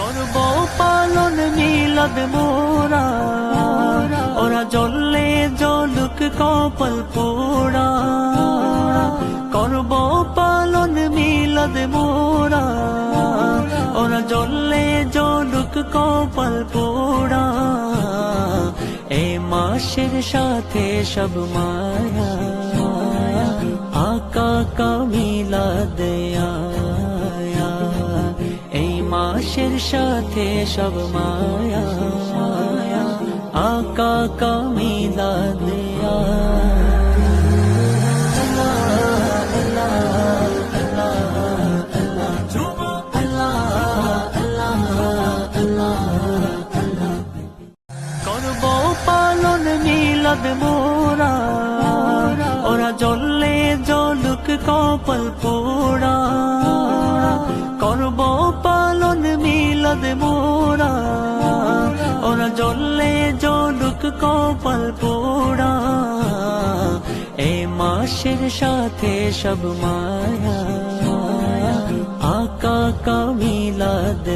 করব পালন মিলাদ মোরা, ওরা জ্বললে জ্বলুক কপাল পোড়া। করব পালন মিলাদ মোরা, ওরা জ্বললে জ্বলুক কপাল পোড়া। এ মাসের সাথে সব মায়া, আকা কা মিলাদ আয়া। এই মাসের সাথে সব মায়া, আকা কা মিলাদ করব পালন মিলাদ মোরা, ওরা জ্বললে জ্বলুক কপাল পোড়া। করব পালন মিলাদ মোরা, ওরা জ্বললে জ্বলুক কপাল পোড়া। এ মাসের সাথে সব মায়া, আকা কা মিলাদ